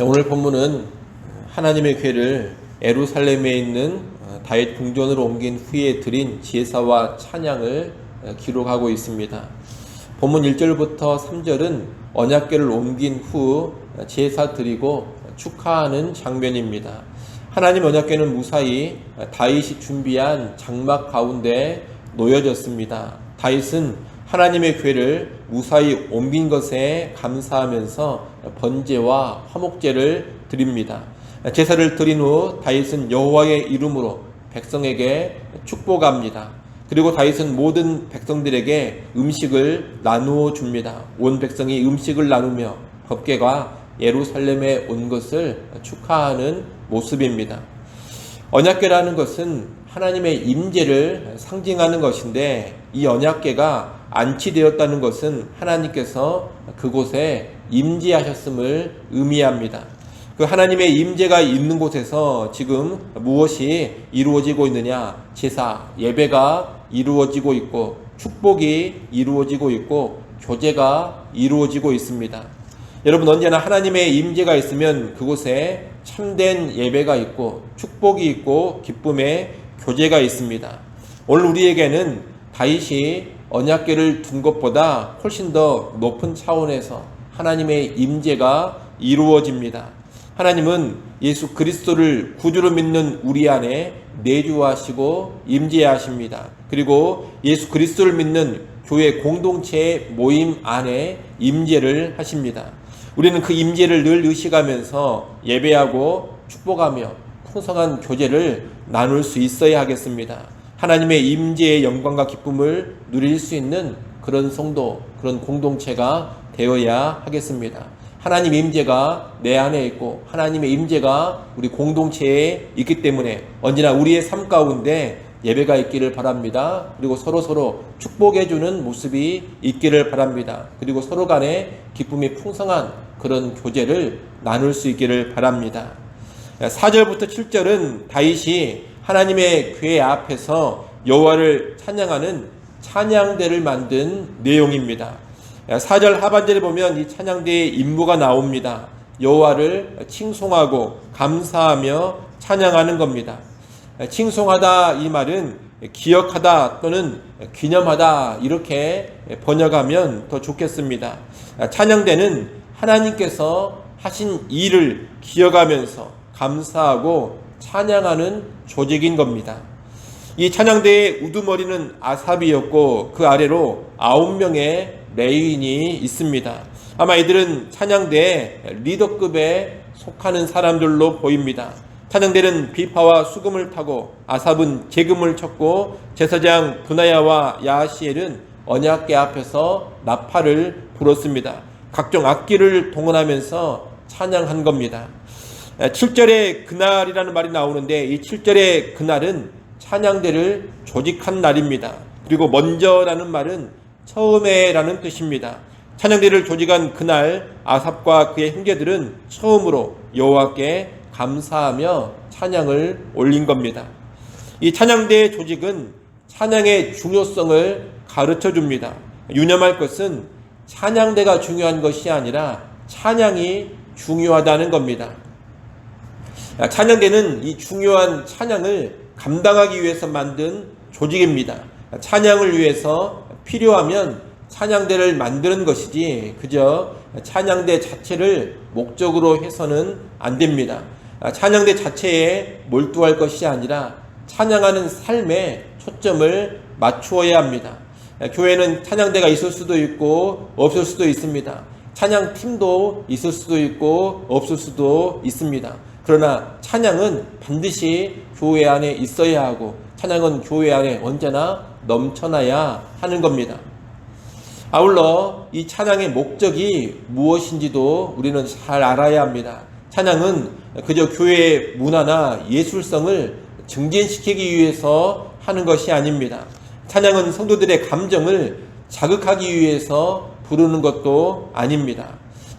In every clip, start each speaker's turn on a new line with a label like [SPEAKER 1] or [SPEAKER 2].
[SPEAKER 1] 오늘 본문은 하나님의 궤를 예루살렘에 있는 다윗 궁전으로 옮긴 후에 드린 제사와 찬양을 기록하고 있습니다. 본문 1절부터 3절은 언약궤를 옮긴 후 제사 드리고 축하하는 장면입니다. 하나님 언약궤는 무사히 다윗이 준비한 장막 가운데 놓여졌습니다. 다윗은 하나님의 궤를 무사히 옮긴 것에 감사하면서 번제와 화목제를 드립니다. 제사를 드린 후 다윗은 여호와의 이름으로 백성에게 축복합니다. 그리고 다윗은 모든 백성들에게 음식을 나누어 줍니다. 온 백성이 음식을 나누며 법궤가 예루살렘에 온 것을 축하하는 모습입니다. 언약궤라는 것은 하나님의 임재를 상징하는 것인데, 이 언약궤가 안치되었다는 것은 하나님께서 그곳에 임재하셨음을 의미합니다. 그 하나님의 임재가 있는 곳에서 지금 무엇이 이루어지고 있느냐? 제사, 예배가 이루어지고 있고, 축복이 이루어지고 있고, 교제가 이루어지고 있습니다. 여러분, 언제나 하나님의 임재가 있으면 그곳에 참된 예배가 있고, 축복이 있고, 기쁨의 교제가 있습니다. 오늘 우리에게는 다윗이 언약궤를 둔 것보다 훨씬 더 높은 차원에서 하나님의 임재가 이루어집니다. 하나님은 예수 그리스도를 구주로 믿는 우리 안에 내주하시고 임재하십니다. 그리고 예수 그리스도를 믿는 교회 공동체의 모임 안에 임재를 하십니다. 우리는 그 임재를 늘 의식하면서 예배하고 축복하며 풍성한 교제를 나눌 수 있어야 하겠습니다. 하나님의 임재의 영광과 기쁨을 누릴 수 있는 그런 성도, 그런 공동체가 되어야 하겠습니다. 하나님 임재가 내 안에 있고 하나님의 임재가 우리 공동체에 있기 때문에 언제나 우리의 삶 가운데 예배가 있기를 바랍니다. 그리고 서로 축복해주는 모습이 있기를 바랍니다. 그리고 서로 간에 기쁨이 풍성한 그런 교제를 나눌 수 있기를 바랍니다. 4절부터 7절은 다윗이 하나님의 궤 앞에서 여호와를 찬양하는 찬양대를 만든 내용입니다. 4절 하반절에 보면 이 찬양대의 임무가 나옵니다. 여호와를 칭송하고 감사하며 찬양하는 겁니다. 칭송하다 이 말은 기억하다 또는 기념하다 이렇게 번역하면 더 좋겠습니다. 찬양대는 하나님께서 하신 일을 기억하면서 감사하고 찬양하는 조직인 겁니다. 이 찬양대의 우두머리는 아삽이었고 그 아래로 9명의 레위인이 있습니다. 아마 이들은 찬양대의 리더급에 속하는 사람들로 보입니다. 찬양대는 비파와 수금을 타고 아삽은 제금을 쳤고 제사장 브나야와 야시엘은 언약궤 앞에서 나팔을 불었습니다. 각종 악기를 동원하면서 찬양한 겁니다. 7절의 그날이라는 말이 나오는데 이 7절의 그날은 찬양대를 조직한 날입니다. 그리고 먼저라는 말은 처음에라는 뜻입니다. 찬양대를 조직한 그날 아삽과 그의 형제들은 처음으로 여호와께 감사하며 찬양을 올린 겁니다. 이 찬양대의 조직은 찬양의 중요성을 가르쳐 줍니다. 유념할 것은 찬양대가 중요한 것이 아니라 찬양이 중요하다는 겁니다. 찬양대는 이 중요한 찬양을 감당하기 위해서 만든 조직입니다. 찬양을 위해서 필요하면 찬양대를 만드는 것이지 그저 찬양대 자체를 목적으로 해서는 안 됩니다. 찬양대 자체에 몰두할 것이 아니라 찬양하는 삶에 초점을 맞추어야 합니다. 교회는 찬양대가 있을 수도 있고 없을 수도 있습니다. 찬양팀도 있을 수도 있고 없을 수도 있습니다. 그러나 찬양은 반드시 교회 안에 있어야 하고 찬양은 교회 안에 언제나 넘쳐나야 하는 겁니다. 아울러 이 찬양의 목적이 무엇인지도 우리는 잘 알아야 합니다. 찬양은 그저 교회의 문화나 예술성을 증진시키기 위해서 하는 것이 아닙니다. 찬양은 성도들의 감정을 자극하기 위해서 부르는 것도 아닙니다.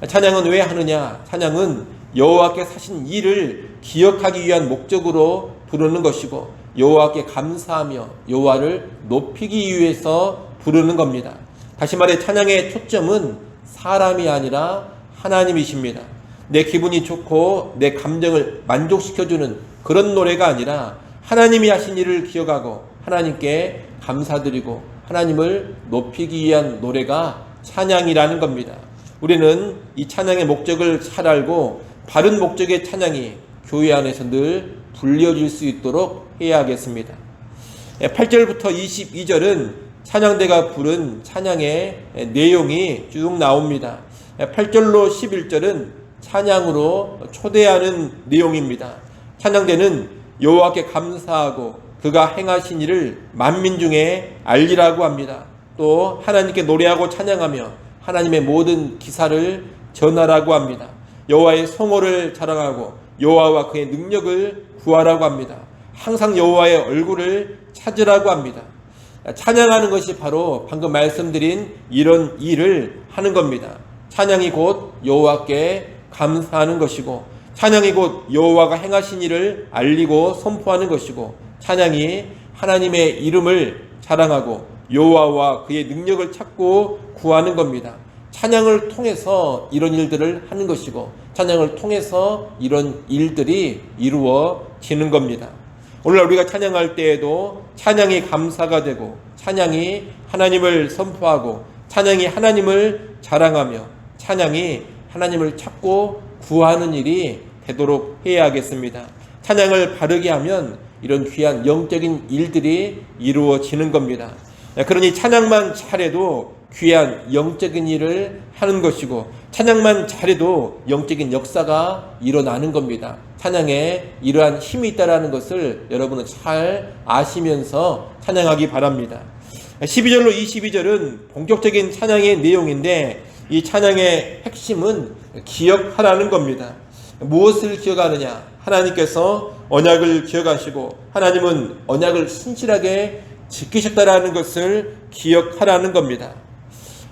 [SPEAKER 1] 찬양은 왜 하느냐? 찬양은 여호와께서 하신 일을 기억하기 위한 목적으로 부르는 것이고 여호와께 감사하며 여호와를 높이기 위해서 부르는 겁니다. 다시 말해 찬양의 초점은 사람이 아니라 하나님이십니다. 내 기분이 좋고 내 감정을 만족시켜주는 그런 노래가 아니라 하나님이 하신 일을 기억하고 하나님께 감사드리고 하나님을 높이기 위한 노래가 찬양이라는 겁니다. 우리는 이 찬양의 목적을 잘 알고 바른 목적의 찬양이 교회 안에서 늘 불려질 수 있도록 해야 하겠습니다. 8절부터 22절은 찬양대가 부른 찬양의 내용이 쭉 나옵니다. 8절로 11절은 찬양으로 초대하는 내용입니다. 찬양대는 여호와께 감사하고 그가 행하신 일을 만민 중에 알리라고 합니다. 또 하나님께 노래하고 찬양하며 하나님의 모든 기사를 전하라고 합니다. 여호와의 성호를 자랑하고 여호와와 그의 능력을 구하라고 합니다. 항상 여호와의 얼굴을 찾으라고 합니다. 찬양하는 것이 바로 방금 말씀드린 이런 일을 하는 겁니다. 찬양이 곧 여호와께 감사하는 것이고, 찬양이 곧 여호와가 행하신 일을 알리고 선포하는 것이고, 찬양이 하나님의 이름을 자랑하고 여호와와 그의 능력을 찾고 구하는 겁니다. 찬양을 통해서 이런 일들을 하는 것이고, 찬양을 통해서 이런 일들이 이루어지는 겁니다. 오늘날 우리가 찬양할 때에도 찬양이 감사가 되고, 찬양이 하나님을 선포하고, 찬양이 하나님을 자랑하며, 찬양이 하나님을 찾고 구하는 일이 되도록 해야 하겠습니다. 찬양을 바르게 하면 이런 귀한 영적인 일들이 이루어지는 겁니다. 그러니 찬양만 잘해도 귀한 영적인 일을 하는 것이고, 찬양만 잘해도 영적인 역사가 일어나는 겁니다. 찬양에 이러한 힘이 있다는 것을 여러분은 잘 아시면서 찬양하기 바랍니다. 12절로 22절은 본격적인 찬양의 내용인데, 이 찬양의 핵심은 기억하라는 겁니다. 무엇을 기억하느냐? 하나님께서 언약을 기억하시고 하나님은 언약을 신실하게 지키셨다라는 것을 기억하라는 겁니다.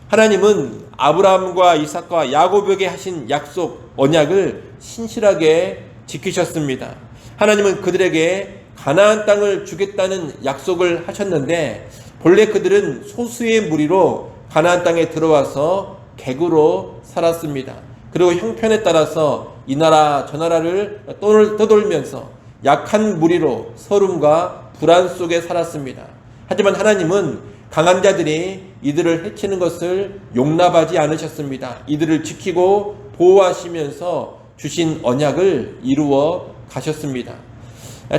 [SPEAKER 1] 하나님은 아브라함과 이삭과 야곱에게 하신 약속, 언약을 신실하게 지키셨습니다. 하나님은 그들에게 가나안 땅을 주겠다는 약속을 하셨는데, 본래 그들은 소수의 무리로 가나안 땅에 들어와서 객으로 살았습니다. 그리고 형편에 따라서 이 나라 저 나라를 떠돌면서 약한 무리로 서름과 불안 속에 살았습니다. 하지만 하나님은 강한 자들이 이들을 해치는 것을 용납하지 않으셨습니다. 이들을 지키고 보호하시면서 주신 언약을 이루어 가셨습니다.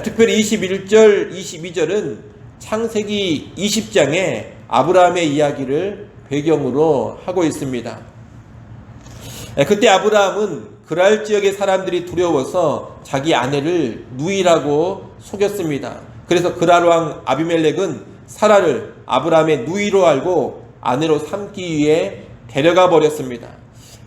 [SPEAKER 1] 특별히 21절, 22절은 창세기 20장에 아브라함의 이야기를 배경으로 하고 있습니다. 그때 아브라함은 그랄 지역의 사람들이 두려워서 자기 아내를 누이라고 속였습니다. 그래서 그랄 왕 아비멜렉은 사라를 아브라함의 누이로 알고 아내로 삼기 위해 데려가 버렸습니다.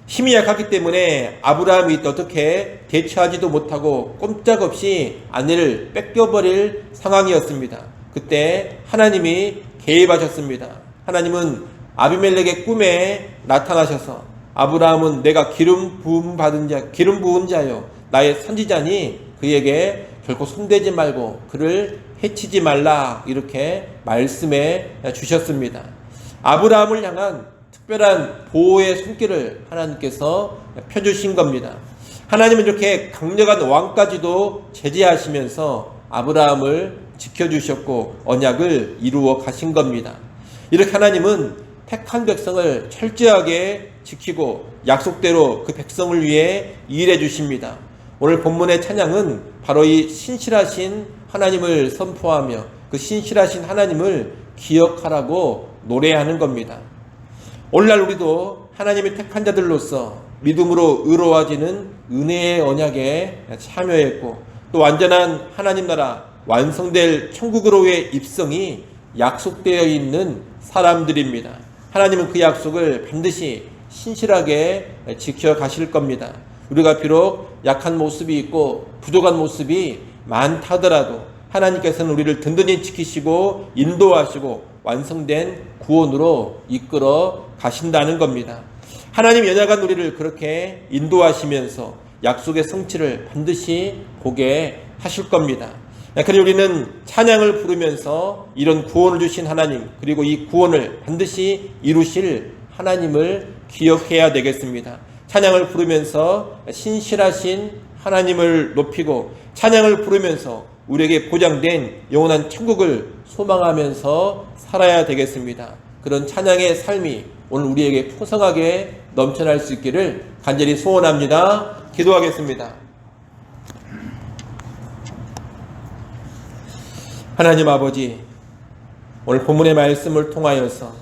[SPEAKER 1] 힘이 약했기 때문에 아브라함이 어떻게 대처하지도 못하고 꼼짝없이 아내를 뺏겨버릴 상황이었습니다. 그때 하나님이 개입하셨습니다. 하나님은 아비멜렉의 꿈에 나타나셔서, 아브라함은 내가 기름 부은 자요 나의 선지자니 그에게 결코 손대지 말고 그를 해치지 말라, 이렇게 말씀해 주셨습니다. 아브라함을 향한 특별한 보호의 손길을 하나님께서 펴주신 겁니다. 하나님은 이렇게 강력한 왕까지도 제재하시면서 아브라함을 지켜주셨고 언약을 이루어 가신 겁니다. 이렇게 하나님은 택한 백성을 철저하게 지키고 약속대로 그 백성을 위해 일해 주십니다. 오늘 본문의 찬양은 바로 이 신실하신 하나님을 선포하며 그 신실하신 하나님을 기억하라고 노래하는 겁니다. 오늘날 우리도 하나님의 택한 자들로서 믿음으로 의로워지는 은혜의 언약에 참여했고, 또 완전한 하나님 나라 완성될 천국으로의 입성이 약속되어 있는 사람들입니다. 하나님은 그 약속을 반드시 신실하게 지켜가실 겁니다. 우리가 비록 약한 모습이 있고 부족한 모습이 많다 하더라도 하나님께서는 우리를 든든히 지키시고 인도하시고 완성된 구원으로 이끌어 가신다는 겁니다. 하나님 연약한 우리를 그렇게 인도하시면서 약속의 성취를 반드시 보게 하실 겁니다. 그래서 우리는 찬양을 부르면서 이런 구원을 주신 하나님, 그리고 이 구원을 반드시 이루실 하나님을 기억해야 되겠습니다. 찬양을 부르면서 신실하신 하나님을 높이고 찬양을 부르면서 우리에게 보장된 영원한 천국을 소망하면서 살아야 되겠습니다. 그런 찬양의 삶이 오늘 우리에게 풍성하게 넘쳐날 수 있기를 간절히 소원합니다. 기도하겠습니다. 하나님 아버지, 오늘 본문의 말씀을 통하여서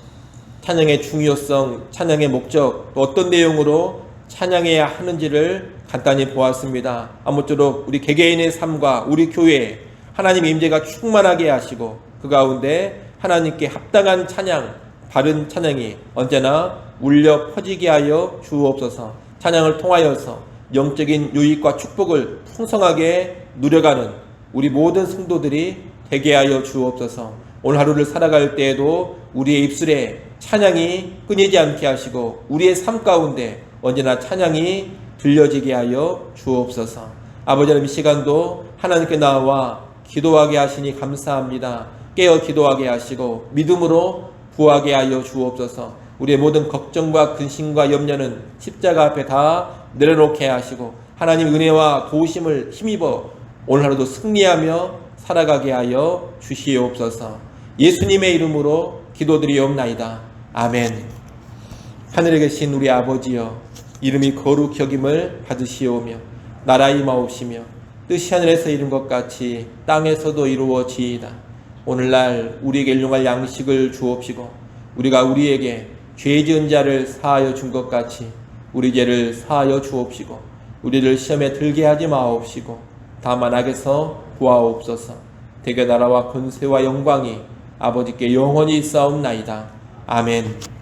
[SPEAKER 1] 찬양의 중요성, 찬양의 목적, 또 어떤 내용으로 찬양해야 하는지를 간단히 보았습니다. 아무쪼록 우리 개개인의 삶과 우리 교회에 하나님의 임재가 충만하게 하시고 그 가운데 하나님께 합당한 찬양, 바른 찬양이 언제나 울려 퍼지게 하여 주옵소서. 찬양을 통하여서 영적인 유익과 축복을 풍성하게 누려가는 우리 모든 성도들이 되게 하여 주옵소서. 오늘 하루를 살아갈 때에도 우리의 입술에 찬양이 끊이지 않게 하시고 우리의 삶 가운데 언제나 찬양이 들려지게 하여 주옵소서. 아버지 하나님, 이 시간도 하나님께 나와 기도하게 하시니 감사합니다. 깨어 기도하게 하시고 믿음으로 구하게 하여 주옵소서. 우리의 모든 걱정과 근심과 염려는 십자가 앞에 다 내려놓게 하시고 하나님 은혜와 도우심을 힘입어 오늘 하루도 승리하며 살아가게 하여 주시옵소서. 예수님의 이름으로 기도드리옵나이다. 아멘. 하늘에 계신 우리 아버지여, 이름이 거룩히 여김을 받으시오며 나라 임하옵시며 뜻이 하늘에서 이룬 것 같이 땅에서도 이루어지이다. 오늘날 우리에게 일용할 양식을 주옵시고 우리가 우리에게 죄 지은 자를 사하여 준 것 같이 우리 죄를 사하여 주옵시고 우리를 시험에 들게 하지 마옵시고 다만 악에서 구하옵소서. 대개 나라와 권세와 영광이 아버지께 영원히 있사옵나이다. 아멘.